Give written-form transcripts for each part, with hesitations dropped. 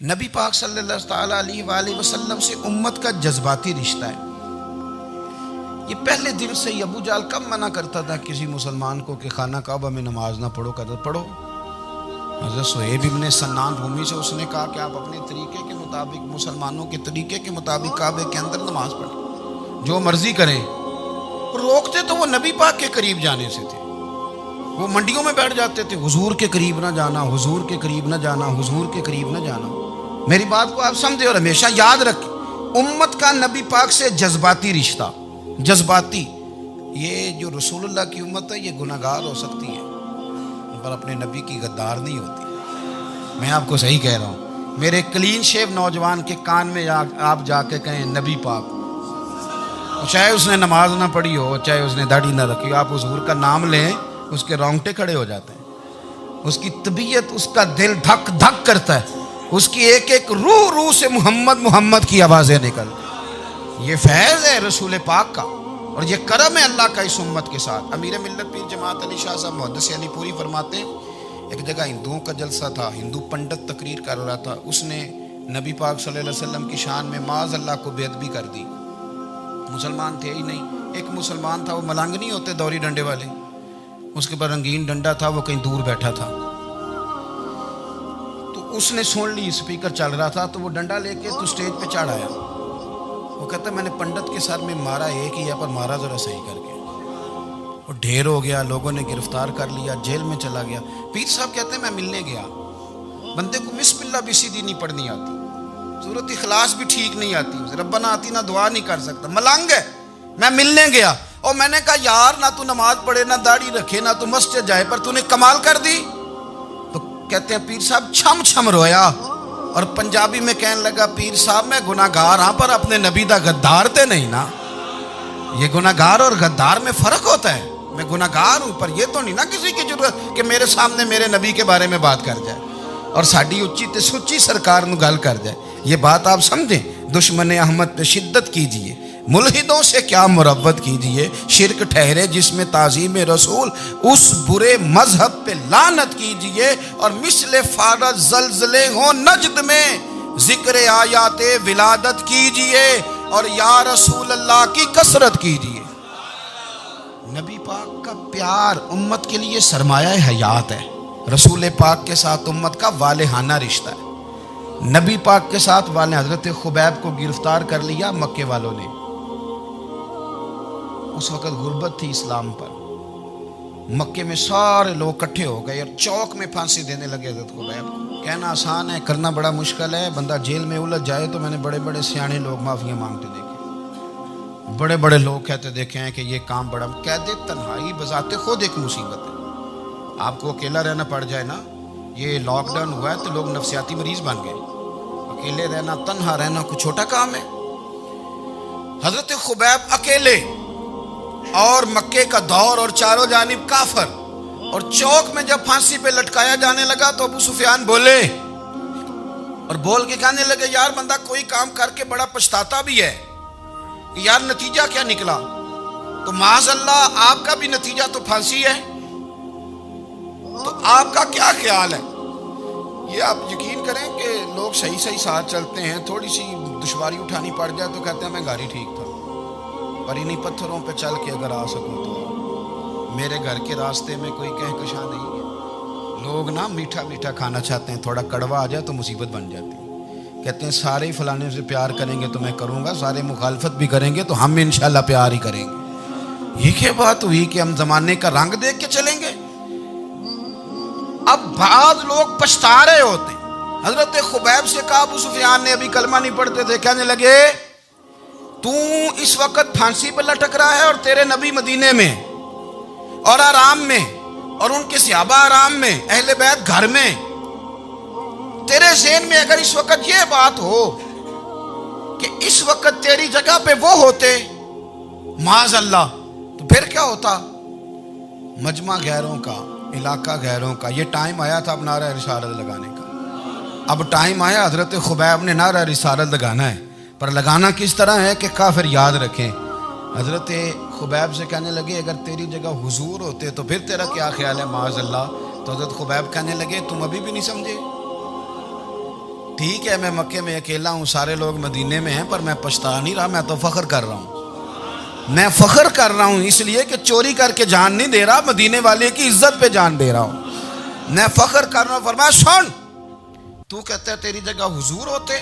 نبی پاک صلی اللہ تعالیٰ علیہ وآلہ وسلم سے امت کا جذباتی رشتہ ہے. یہ پہلے دن سے ہی ابو جہل کب منع کرتا تھا کسی مسلمان کو کہ خانہ کعبہ میں نماز نہ پڑھو؟ کہتا پڑھو. حضرت صہیب ابن سنان رومی سے اس نے کہا کہ آپ اپنے طریقے کے مطابق، مسلمانوں کے طریقے کے مطابق کعبے کے اندر نماز پڑھیں، جو مرضی کریں. روکتے تو وہ نبی پاک کے قریب جانے سے تھے. وہ منڈیوں میں بیٹھ جاتے تھے، حضور کے قریب نہ جانا، حضور کے قریب نہ جانا، حضور کے قریب نہ جانا. میری بات کو آپ سمجھے اور ہمیشہ یاد رکھیں، امت کا نبی پاک سے جذباتی رشتہ، جذباتی. یہ جو رسول اللہ کی امت ہے یہ گناہ گار ہو سکتی ہے پر اپنے نبی کی غدار نہیں ہوتی. میں آپ کو صحیح کہہ رہا ہوں. میرے کلین شیو نوجوان کے کان میں آپ جا کے کہیں نبی پاک، چاہے اس نے نماز نہ پڑھی ہو، چاہے اس نے داڑھی نہ رکھی ہو، آپ حضور کا نام لیں، اس کے رونگٹے کھڑے ہو جاتے ہیں. اس کی طبیعت، اس کا دل دھک دھک کرتا ہے. اس کی ایک ایک روح سے محمد محمد کی آوازیں نکلتی. یہ فیض ہے رسول پاک کا اور یہ کرم ہے اللہ کا اس امت کے ساتھ. امیر ملت پیر جماعت علی شاہ صاحب محدث علی پوری فرماتے ہیں ایک جگہ ہندوؤں کا جلسہ تھا، ہندو پنڈت تقریر کر رہا تھا. اس نے نبی پاک صلی اللہ علیہ وسلم کی شان میں معاذ اللہ کو بے ادبی کر دی. مسلمان تھے ہی نہیں. ایک مسلمان تھا، وہ ملنگ نہیں ہوتے دوری ڈنڈے والے، اس کے پر رنگین ڈنڈا تھا، وہ کہیں دور بیٹھا تھا. تو اس نے سن لی، اسپیکر چل رہا تھا، تو وہ ڈنڈا لے کے تو اسٹیج پہ چڑھ آیا. وہ کہتا ہے میں نے پنڈت کے سر میں مارا ایک ہی ہے، پر مارا ذرا صحیح کر کے. وہ ڈھیر ہو گیا، لوگوں نے گرفتار کر لیا، جیل میں چلا گیا. پیر صاحب کہتے ہیں میں ملنے گیا. بندے کو بسم اللہ بھی سیدھی نہیں پڑھنی آتی، سورۃ اخلاص بھی ٹھیک نہیں آتی، ربنا آتینا دعا نہیں کر سکتا، ملنگ ہے. میں ملنے گیا اور میں نے کہا یار نہ تو نماز پڑھے، نہ داڑھی رکھے، نہ تو مسجد جائے، پر تو نے کمال کر دی. تو کہتے ہیں پیر صاحب چھم چھم رویا اور پنجابی میں کہنے لگا پیر صاحب میں گناہ گار ہاں پر اپنے نبی دا غدار تے نہیں نا. یہ گناہ گار اور غدار میں فرق ہوتا ہے. میں گناہ گار ہوں پر یہ تو نہیں نا کسی کی ضرورت کہ میرے سامنے میرے نبی کے بارے میں بات کر جائے اور ساڈی اچھی تے سچی سرکار نو گل کر جائے. یہ بات آپ سمجھیں. دشمن احمد پہ شدت کیجئے، ملحدوں سے کیا مروت کیجئے، شرک ٹھہرے جس میں تعظیم رسول، اس برے مذہب پہ لعنت کیجئے. اور مثل فارض زلزلے ہوں نجد میں ذکر آیات ولادت کیجئے اور یا رسول اللہ کی کثرت کیجئے. نبی پاک کا پیار امت کے لیے سرمایہ حیات ہے. رسول پاک کے ساتھ امت کا والہانہ رشتہ ہے. نبی پاک کے ساتھ والے حضرت خبیب کو گرفتار کر لیا مکے والوں نے. اس وقت غربت تھی اسلام پر. مکے میں سارے لوگ اکٹھے ہو گئے اور چوک میں پھانسی دینے لگے حضرت خبیب کو. کہنا آسان ہے، کرنا بڑا مشکل ہے. بندہ جیل میں الجھ جائے تو میں نے بڑے بڑے سیانے لوگ معافیاں مانگتے دیکھے، بڑے بڑے لوگ کہتے دیکھے ہیں کہ یہ کام بڑا. کہتے تنہائی بذات خود ایک مصیبت ہے. آپ کو اکیلا رہنا پڑ جائے نا، یہ لاک ڈاؤن ہوا ہے تو لوگ نفسیاتی مریض بن گئے. اکیلے رہنا، تنہا رہنا کوئی چھوٹا کام ہے. حضرت خبیب اکیلے اور مکے کا دور اور چاروں جانب کافر، اور چوک میں جب پھانسی پہ لٹکایا جانے لگا تو ابو سفیان بولے اور بول کے کہنے لگے یار بندہ کوئی کام کر کے بڑا پچھتاتا بھی ہے کہ یار نتیجہ کیا نکلا. تو معاذ اللہ آپ کا بھی نتیجہ تو پھانسی ہے. تو آپ کا کیا خیال ہے؟ یہ آپ یقین کریں کہ لوگ صحیح صحیح ساتھ چلتے ہیں، تھوڑی سی دشواری اٹھانی پڑ جائے تو کہتے ہیں میں گاڑی ٹھیک تھا، پر انہی پتھروں پہ چل کے اگر آ سکوں تو میرے گھر کے راستے میں کوئی کہکشاں نہیں ہے. لوگ نا میٹھا میٹھا کھانا چاہتے ہیں، تھوڑا کڑوا آ جائے تو مصیبت بن جاتی ہے. کہتے ہیں سارے ہی فلانے سے پیار کریں گے تو میں کروں گا، سارے مخالفت بھی کریں گے تو ہم انشاءاللہ پیار ہی کریں گے. یہ کیا بات ہوئی کہ ہم زمانے کا رنگ دیکھ کے چلیں گے؟ اب بعض لوگ پچھتا رہے ہوتے ہیں. حضرت خبیب سے کہا، ابو سفیان نے ابھی کلمہ نہیں پڑھتے تھے، کہنے لگے تو اس وقت پھانسی پر لٹک رہا ہے اور تیرے نبی مدینے میں اور آرام میں اور ان کے صحابہ آرام میں، اہل بیت گھر میں. تیرے ذہن میں اگر اس وقت یہ بات ہو کہ اس وقت تیری جگہ پہ وہ ہوتے معاذ اللہ، تو پھر کیا ہوتا؟ مجمع غیروں کا، علاقہ غیروں کا. یہ ٹائم آیا تھا اب نعرہ رسالت لگانے کا. اب ٹائم آیا حضرت خبیب نے نعرہ رسالت لگانا ہے، پر لگانا کس طرح ہے کہ کافر یاد رکھیں. حضرت خبیب سے کہنے لگے اگر تیری جگہ حضور ہوتے تو پھر تیرا کیا خیال ہے معاذ اللہ؟ تو حضرت خبیب کہنے لگے تم ابھی بھی نہیں سمجھے. ٹھیک ہے میں مکے میں اکیلا ہوں، سارے لوگ مدینے میں ہیں، پر میں پچھتا نہیں رہا، میں تو فخر کر رہا ہوں. میں فخر کر رہا ہوں اس لیے کہ چوری کر کے جان نہیں دے رہا، مدینے والے کی عزت پہ جان دے رہا ہوں. میں فخر کر رہا ہوں. فرمایا سن، تو کہتا ہے تیری جگہ حضور ہوتے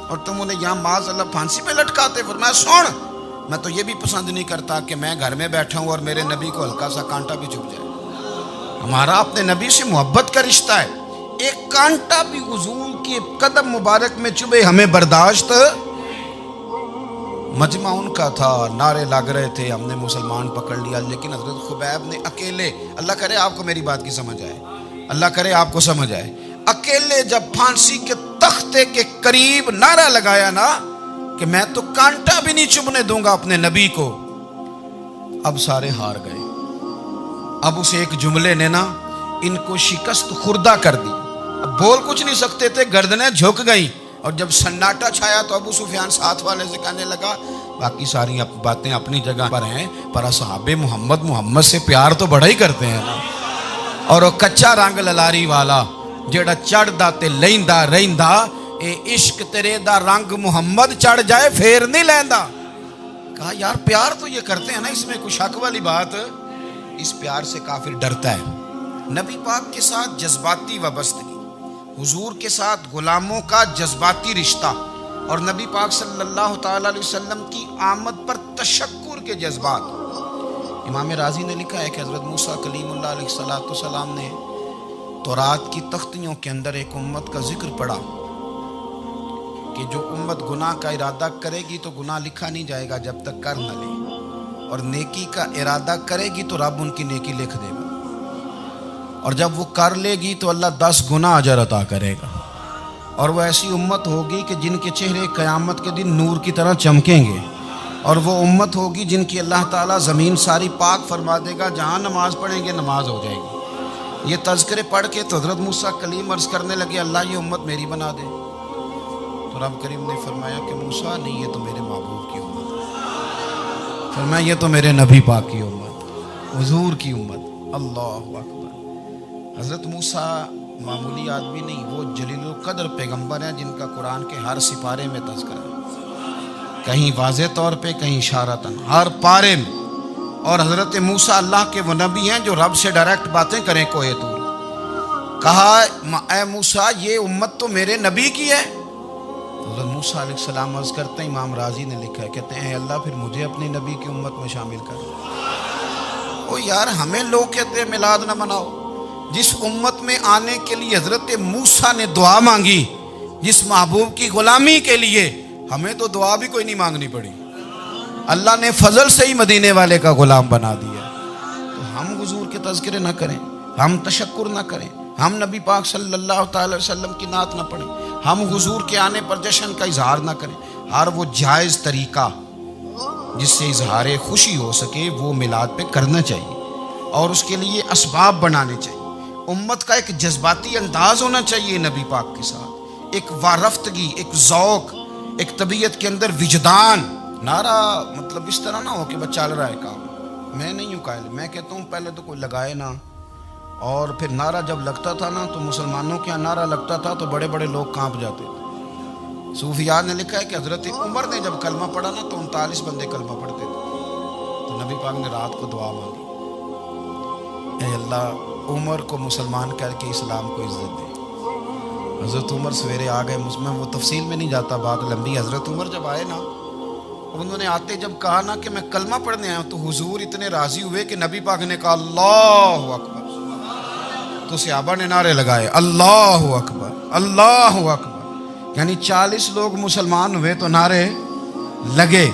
اور تم انہیں یہاں معاذ اللہ پھانسی پہ لٹکاتے. فرمایا سن، میں تو یہ بھی پسند نہیں کرتا کہ میں گھر میں بیٹھا ہوں اور میرے نبی کو ہلکا سا کانٹا بھی چبھ جائے. ہمارا اپنے نبی سے محبت کا رشتہ ہے، ایک کانٹا بھی حضور کے قدم مبارک میں چبھے ہمیں برداشت. مجمع ان کا تھا، نعرے لگ رہے تھے، ہم نے مسلمان پکڑ لیا، لیکن حضرت خبیب نے اکیلے، اللہ کرے آپ کو میری بات کی سمجھ آئے، اللہ کرے آپ کو سمجھ آئے، اکیلے جب پھانسی کے تختے کے قریب نعرہ لگایا نا کہ میں تو کانٹا بھی نہیں چبھنے دوں گا اپنے نبی کو، اب سارے ہار گئے. اب اسے ایک جملے نے نا ان کو شکست خوردہ کر دی. اب بول کچھ نہیں سکتے تھے، گردنیں جھک گئیں. اور جب سناٹا چھایا تو ابو سفیان ساتھ والے سے کہنے لگا باقی ساری باتیں اپنی جگہ پر ہیں، پر اصحاب محمد سے پیار تو بڑا ہی کرتے ہیں نا. اور وہ کچا رنگ للاری والا جیڑا چڑھ دا تے لیندا رہندا، اے عشق تیرے دا رنگ محمد چڑھ جائے پھر نہیں لیندا. کہا یار پیار تو یہ کرتے ہیں نا، اس میں کوئی شک والی بات؟ اس پیار سے کافر ڈرتا ہے. نبی پاک کے ساتھ جذباتی وابستگی، حضور کے ساتھ غلاموں کا جذباتی رشتہ، اور نبی پاک صلی اللہ تعالی علیہ وسلم کی آمد پر تشکر کے جذبات. امام رازی نے لکھا ہے کہ حضرت موسیٰ کلیم اللہ علیہ السلام نے تورات کی تختیوں کے اندر ایک امت کا ذکر پڑھا کہ جو امت گناہ کا ارادہ کرے گی تو گناہ لکھا نہیں جائے گا جب تک کر نہ لے، اور نیکی کا ارادہ کرے گی تو رب ان کی نیکی لکھ دے گا، اور جب وہ کر لے گی تو اللہ 10 گنا اجر عطا کرے گا. اور وہ ایسی امت ہوگی کہ جن کے چہرے قیامت کے دن نور کی طرح چمکیں گے، اور وہ امت ہوگی جن کی اللہ تعالیٰ زمین ساری پاک فرما دے گا، جہاں نماز پڑھیں گے نماز ہو جائے گی. یہ تذکرے پڑھ کے تو حضرت موسیٰ کلیم عرض کرنے لگے اللہ یہ امت میری بنا دے. تو رب کریم نے فرمایا کہ موسیٰ نہیں، یہ تو میرے محبوب کی امت ہے. فرمایا یہ تو میرے نبی پاک کی امت، حضور کی امت. اللہ اکبر. حضرت موسیٰ معمولی آدمی نہیں، وہ جلیل القدر پیغمبر ہیں جن کا قرآن کے ہر سپارے میں تذکرہ ہے، کہیں واضح طور پہ کہیں اشارتاً، ہر پارے میں. اور حضرت موسیٰ اللہ کے وہ نبی ہیں جو رب سے ڈائریکٹ باتیں کریں کوہ طور. کہا اے موسیٰ یہ امت تو میرے نبی کی ہے. حضرت موسیٰ علیہ السلام عرض کرتے ہیں، امام رازی نے لکھا ہے، کہتے ہیں اے اللہ پھر مجھے اپنی نبی کی امت میں شامل کر. او یار ہمیں لوگ کہتے ہیں میلاد نہ مناؤ. جس امت میں آنے کے لیے حضرت موسیٰ نے دعا مانگی، جس محبوب کی غلامی کے لیے، ہمیں تو دعا بھی کوئی نہیں مانگنی پڑی، اللہ نے فضل سے ہی مدینے والے کا غلام بنا دیا. تو ہم حضور کے تذکرے نہ کریں، ہم تشکر نہ کریں، ہم نبی پاک صلی اللہ تعالی وسلم کی نعت نہ پڑھیں، ہم حضور کے آنے پر جشن کا اظہار نہ کریں. ہر وہ جائز طریقہ جس سے اظہار خوشی ہو سکے وہ میلاد پہ کرنا چاہیے، اور اس کے لیے اسباب بنانے چاہیے. امت کا ایک جذباتی انداز ہونا چاہیے نبی پاک کے ساتھ، ایک وارفتگی، ایک ذوق، ایک طبیعت کے اندر وجدان. نعرہ مطلب اس طرح نہ ہو کہ بس چل رہا ہے کام. میں نہیں ہوں قائل، میں کہتا ہوں پہلے تو کوئی لگائے نا، اور پھر نعرہ جب لگتا تھا نا تو مسلمانوں کے یہاں نعرہ لگتا تھا تو بڑے بڑے لوگ کانپ جاتے تھے. صوفیات نے لکھا ہے کہ حضرت عمر نے جب کلمہ پڑھا نا تو 39 بندے کلمہ پڑھتے تھے. تو نبی پاک نے رات کو دعا مانگی، اے اللہ عمر کو مسلمان کر کے اسلام کو عزت دے. حضرت عمر سویرے آ گئے، میں وہ تفصیل میں نہیں جاتا، بات لمبی. حضرت عمر جب آئے نا، انہوں نے آتے جب کہا نا کہ میں کلمہ پڑھنے آیا ہوں، تو حضور اتنے راضی ہوئے کہ نبی پاک نے کہا اللہ اکبر. تو صحابہ نے نعرے لگائے اللہ اکبر اللہ اکبر، یعنی 40 لوگ مسلمان ہوئے تو نعرے لگے.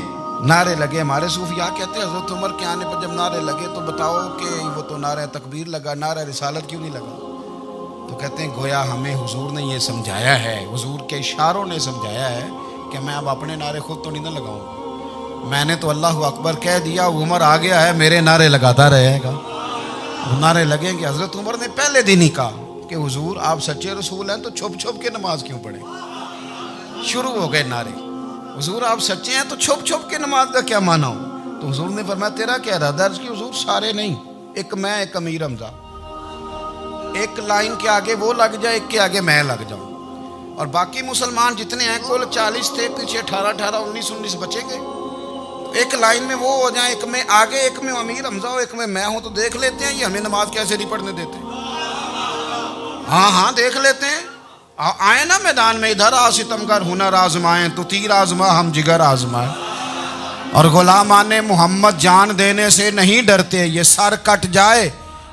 ہمارے صوفیاء کہتے ہیں حضرت عمر کے آنے پر جب نعرے لگے تو بتاؤ کہ وہ تو نعرہ تکبیر لگا، نعرہ رسالت کیوں نہیں لگا؟ تو کہتے ہیں گویا ہمیں حضور نے یہ سمجھایا ہے، حضور کے اشاروں نے سمجھایا ہے کہ میں اب اپنے نعرے خود تو نہیں نہ لگاؤں گا، میں نے تو اللہ اکبر کہہ دیا، عمر آ گیا ہے میرے نعرے لگاتا رہے گا. نعرے لگیں گے. حضرت عمر نے پہلے دن ہی کہا کہ حضور آپ سچے رسول ہیں تو چھپ چھپ کے نماز کیوں پڑھیں؟ شروع ہو گئے نعرے. حضور آپ سچے ہیں تو چھپ چھپ کے نماز کا کیا معنی ہو؟ تو حضور نے فرمایا تیرا کیا ارادہ؟ عرض کی حضور سارے نہیں، ایک میں، ایک امیر حمزہ، ایک لائن کے آگے وہ لگ جائے، ایک کے آگے میں لگ جاؤں. اور باقی مسلمان جتنے ہیں کل 40 تھے، پیچھے 18 19 بچیں گے. ایک لائن میں وہ ہو جائیں، ایک میں آگے، ایک میں امیر حمزہ ہو، ایک میں میں ہوں، تو دیکھ لیتے ہیں یہ ہمیں نماز کیسے نہیں پڑھنے دیتے. ہاں دیکھ لیتے ہیں. آئے نا میدان میں، ادھر آ ستمگر ہنر آزمائیں، تو تیر آزما ہم جگر آزمائیں. اور غلامان محمد جان دینے سے نہیں ڈرتے، یہ سر کٹ جائے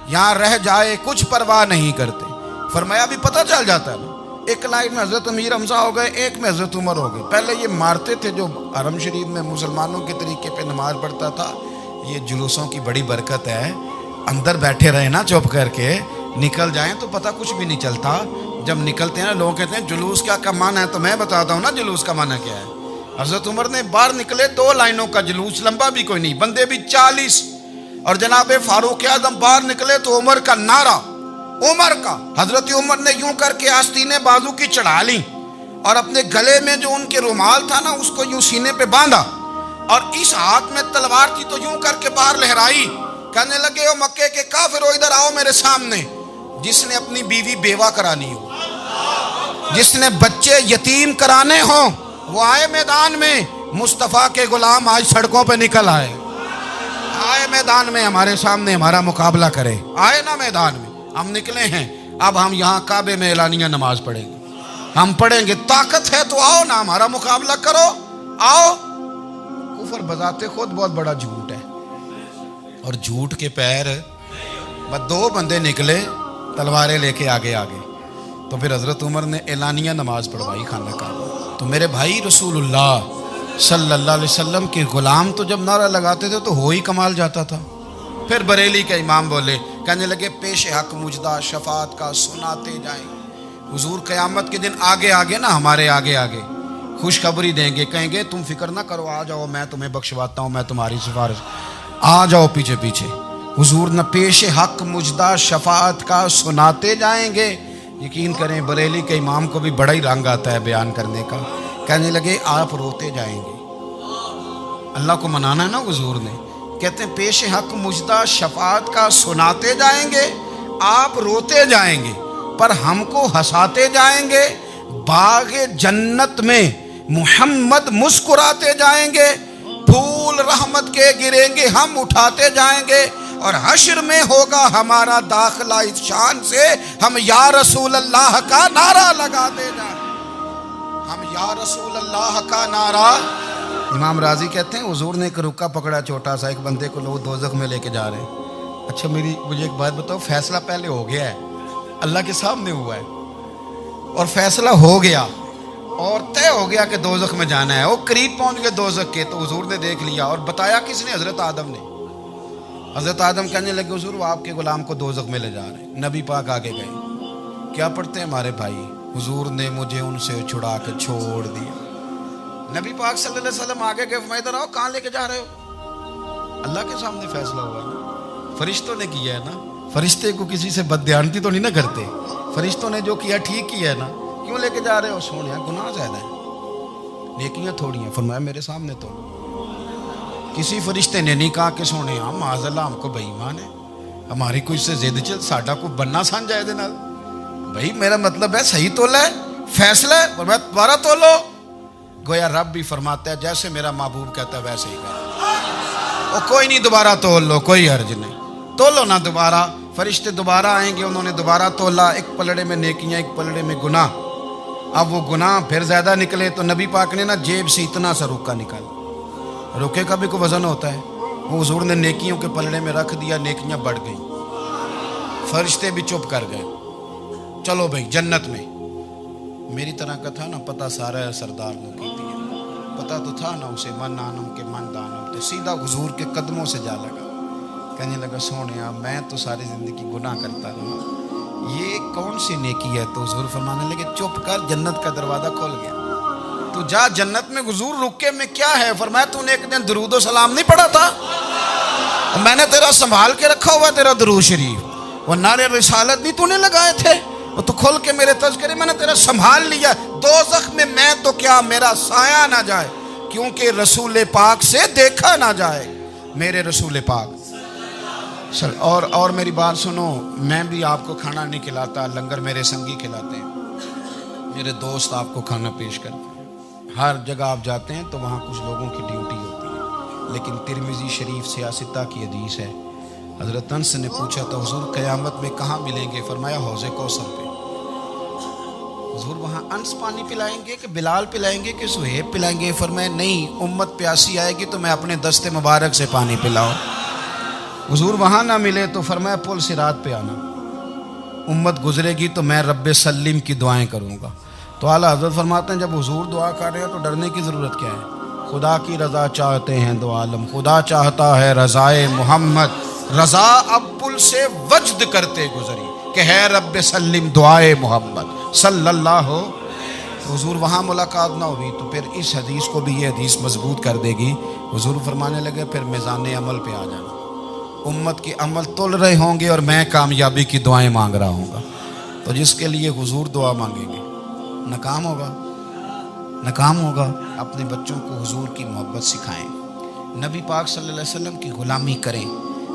یہاں رہ جائے کچھ پرواہ نہیں کرتے. فرمایا بھی پتہ چل جاتا ہے نا. ایک لائن میں حضرت امیر حمزہ ہو گئے، ایک میں حضرت عمر ہو گئے. پہلے یہ مارتے تھے جو حرم شریف میں مسلمانوں کے طریقے پہ نماز پڑھتا تھا. یہ جلوسوں کی بڑی برکت ہے، اندر بیٹھے رہے نا چپ کر کے، نکل جائیں تو پتہ کچھ بھی نہیں چلتا. جب نکلتے ہیں نا لوگ کہتے ہیں جلوس کیا معنی ہے، تو میں بتاتا ہوں نا جلوس کا معنی کیا ہے. حضرت عمر نے باہر نکلے 2 لائنوں کا جلوس، لمبا بھی کوئی نہیں، بندے بھی 40. اور جناب فاروق اعظم باہر نکلے تو عمر کا نعرہ، عمر کا. حضرت عمر نے یوں کر کے آستینیں بازو کی چڑھا لی اور اپنے گلے میں جو ان کے رومال تھا نا اس کو یوں سینے پہ باندھا، اور اس ہاتھ میں تلوار تھی تو یوں کر کے باہر لہرائی. کہنے لگے او مکے کے کافرو ادھر آؤ میرے سامنے. جس نے اپنی بیوی بیوہ کرانی ہو، جس نے بچے یتیم کرانے ہوں، وہ آئے میدان میں. مصطفیٰ کے غلام آج سڑکوں پہ نکل آئے میدان میں ہمارے سامنے ہمارا مقابلہ کرے. آئے نا میدان میں، ہم نکلے ہیں. اب ہم یہاں کعبے میں اعلانیہ نماز پڑھیں گے، ہم پڑھیں گے. طاقت ہے تو آؤ نا ہمارا مقابلہ کرو، آؤ. کفر بذات خود بہت بڑا جھوٹ ہے، اور جھوٹ کے پیر بس 2 بندے نکلے تلواریں لے کے آگے. تو پھر حضرت عمر نے اعلانیہ نماز پڑھوائی خانہ کعبہ. تو میرے بھائی رسول اللہ صلی اللہ علیہ وسلم کے غلام تو جب نعرہ لگاتے تھے تو ہو ہی کمال جاتا تھا. پھر بریلی کے امام بولے، کہنے لگے پیش حق مجدہ شفاعت کا سناتے جائیں. حضور قیامت کے دن آگے نا ہمارے آگے خوشخبری دیں گے، کہیں گے تم فکر نہ کرو، آ جاؤ میں تمہیں بخشواتا ہوں، میں تمہاری سفارش، آ جاؤ پیچھے. حضور نہ پیش حق مجدہ شفاعت کا سناتے جائیں گے. یقین کریں بریلی کے امام کو بھی بڑا ہی رنگ آتا ہے بیان کرنے کا. کہنے لگے آپ روتے جائیں گے. اللہ کو منانا ہے نا حضور نے. کہتے ہیں پیش حق مجدہ شفاعت کا سناتے جائیں گے، آپ روتے جائیں گے پر ہم کو ہنساتے جائیں گے. باغ جنت میں محمد مسکراتے جائیں گے، پھول رحمت کے گریں گے ہم اٹھاتے جائیں گے. اور حشر میں ہوگا ہمارا داخلہ اس شان سے، ہم یا رسول اللہ کا نعرہ لگاتے جائیں. ہم یا رسول اللہ کا نعرہ. امام راضی کہتے ہیں حضور نے ایک رکا پکڑا چھوٹا سا، ایک بندے کو لوگ دوزخ میں لے کے جا رہے ہیں. اچھا مجھے ایک بات بتاؤ، فیصلہ پہلے ہو گیا ہے، اللہ کے سامنے ہوا ہے، اور فیصلہ ہو گیا اور طے ہو گیا کہ دوزخ میں جانا ہے. وہ قریب پہنچ گئے دوزخ کے تو حضور نے دیکھ لیا. اور بتایا کس نے؟ حضرت آدم نے. حضرت آدم کہنے لگے حضور وہ آپ کے غلام کو دوزخ میں لے جا رہے ہیں. نبی پاک آگے گئے، کیا پڑھتے ہیں ہمارے بھائی؟ حضور نے مجھے ان سے چھڑا کے چھوڑ دیا. نبی پاک صلی اللہ علیہ وسلم آگے گئے، فرمایا ادھر آؤ، کہاں لے کے جا رہے ہو؟ اللہ کے سامنے فیصلہ ہوا نا، فرشتوں نے کیا ہے نا. فرشتے کو کسی سے بددیانتی تو نہیں نہ کرتے، فرشتوں نے جو کیا ٹھیک کیا ہے نا. کیوں لے کے جا رہے ہو؟ سونے گناہ زیادہ ہے، نیکیاں تھوڑی ہیں. فرمایا میرے سامنے تو کسی فرشتے نے نہیں کہا کہ سونے معاذ اللہ ہم کو بے ایمان ہے، ہماری کوئی سے زید چل ساڈا کو بننا سان جائے دے نال. بھائی میرا مطلب ہے صحیح تولا ہے، فیصلہ ہے، فرمایا دوبارہ تولو. گویا رب بھی فرماتا ہے جیسے میرا محبوب کہتا ہے ویسے ہی کرو. کوئی نہیں دوبارہ تول لو، کوئی حرج نہیں، تولو نہ دوبارہ. فرشتے دوبارہ آئیں گے، انہوں نے دوبارہ تولا، ایک پلڑے میں نیکیاں ایک پلڑے میں گناہ. اب وہ گناہ پھر زیادہ نکلے تو نبی پاک نے نا جیب سے اتنا سا روکا نکالا. روکے کا بھی کوئی وزن ہوتا ہے، وہ حضور نے نیکیوں کے پلڑے میں رکھ دیا، نیکیاں بڑھ گئیں. فرشتے بھی چپ کر گئے. چلو بھائی جنت میں. میری طرح کا تھا نا پتہ سارا ہے سردار نے کی دیا، پتہ تو تھا نا اسے من آنم کے من دانم. تو سیدھا حضور کے قدموں سے جا لگا، کہنے لگا سونیا میں تو ساری زندگی گناہ کرتا رہا، یہ کون سی نیکی ہے؟ تو حضور فرمانے لگے چپ کر، جنت کا دروازہ کھل گیا، تو جا جنت میں. حضور رکے میں کیا ہے؟ فرمایا تو نے ایک دن درود و سلام نہیں پڑھا تھا، میں نے تیرا سنبھال کے رکھا ہوا تیرا درود شریف، وہ نعرے رسالت نہیں تو نے لگائے تھے، وہ تو کھل کے میرے تذکرے میں نے تیرا سنبھال لیا. دوزخ میں میں تو کیا میرا سایہ نہ جائے، کیونکہ رسول پاک سے دیکھا نہ جائے. میرے رسول پاک اور میری بات سنو، میں بھی آپ کو کھانا نہیں کھلاتا، لنگر میرے سنگی کھلاتے ہیں. میرے دوست آپ کو کھانا پیش کرتے ہیں. ہر جگہ آپ جاتے ہیں تو وہاں کچھ لوگوں کی ڈیوٹی ہوتی ہے، لیکن ترمذی شریف 66 کی حدیث ہے. حضرت انس نے پوچھا تو حضور قیامت میں کہاں ملیں گے؟ فرمایا حوض کوثر پہ. حضور وہاں انس پانی پلائیں گے کہ بلال پلائیں گے کہ سہیب پلائیں گے؟ فرمایا نہیں، امت پیاسی آئے گی تو میں اپنے دست مبارک سے پانی پلاؤں. حضور وہاں نہ ملے تو فرمایا پل صراط پہ آنا، امت گزرے گی تو میں رب سلم کی دعائیں کروں گا. تو اعلیٰ حضرت فرماتے ہیں جب حضور دعا کر رہے ہیں تو ڈرنے کی ضرورت کیا ہے؟ خدا کی رضا چاہتے ہیں دو عالم، خدا چاہتا ہے رضائے محمد، رضا اب پل سے وجد کرتے گزری کہ ہے رب سلم دعائے محمد صلی اللہ ہو. حضور وہاں ملاقات نہ ہوئی تو پھر اس حدیث کو بھی یہ حدیث مضبوط کر دے گی. حضور فرمانے لگے پھر میزان عمل پہ آ جانا، امت کے عمل تول رہے ہوں گے اور میں کامیابی کی دعائیں مانگ رہا ہوں گا. تو جس کے لیے حضور دعا مانگیں گے ناکام ہوگا، ناکام ہوگا. اپنے بچوں کو حضور کی محبت سکھائیں، نبی پاک صلی اللہ علیہ وسلم کی غلامی کریں.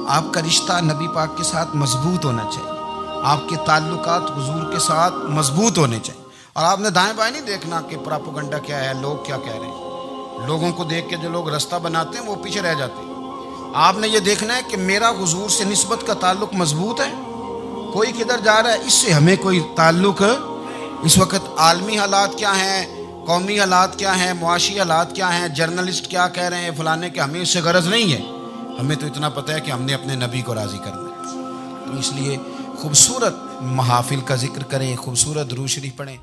آپ کا رشتہ نبی پاک کے ساتھ مضبوط ہونا چاہیے، آپ کے تعلقات حضور کے ساتھ مضبوط ہونے چاہیے. اور آپ نے دائیں بائیں نہیں دیکھنا کہ پراپوگنڈا کیا ہے، لوگ کیا کہہ رہے ہیں. لوگوں کو دیکھ کے جو لوگ رستہ بناتے ہیں وہ پیچھے رہ جاتے ہیں. آپ نے یہ دیکھنا ہے کہ میرا حضور سے نسبت کا تعلق مضبوط ہے. کوئی کدھر جا رہا ہے اس سے ہمیں کوئی تعلق. اس وقت عالمی حالات کیا ہیں، قومی حالات کیا ہیں، معاشی حالات کیا ہیں، جرنلسٹ کیا کہہ رہے ہیں فلانے کے، ہمیں اس سے غرض نہیں ہے. ہمیں تو اتنا پتہ ہے کہ ہم نے اپنے نبی کو راضی کرنا ہے. تو اس لیے خوبصورت محافل کا ذکر کریں، خوبصورت درود شریف پڑھیں.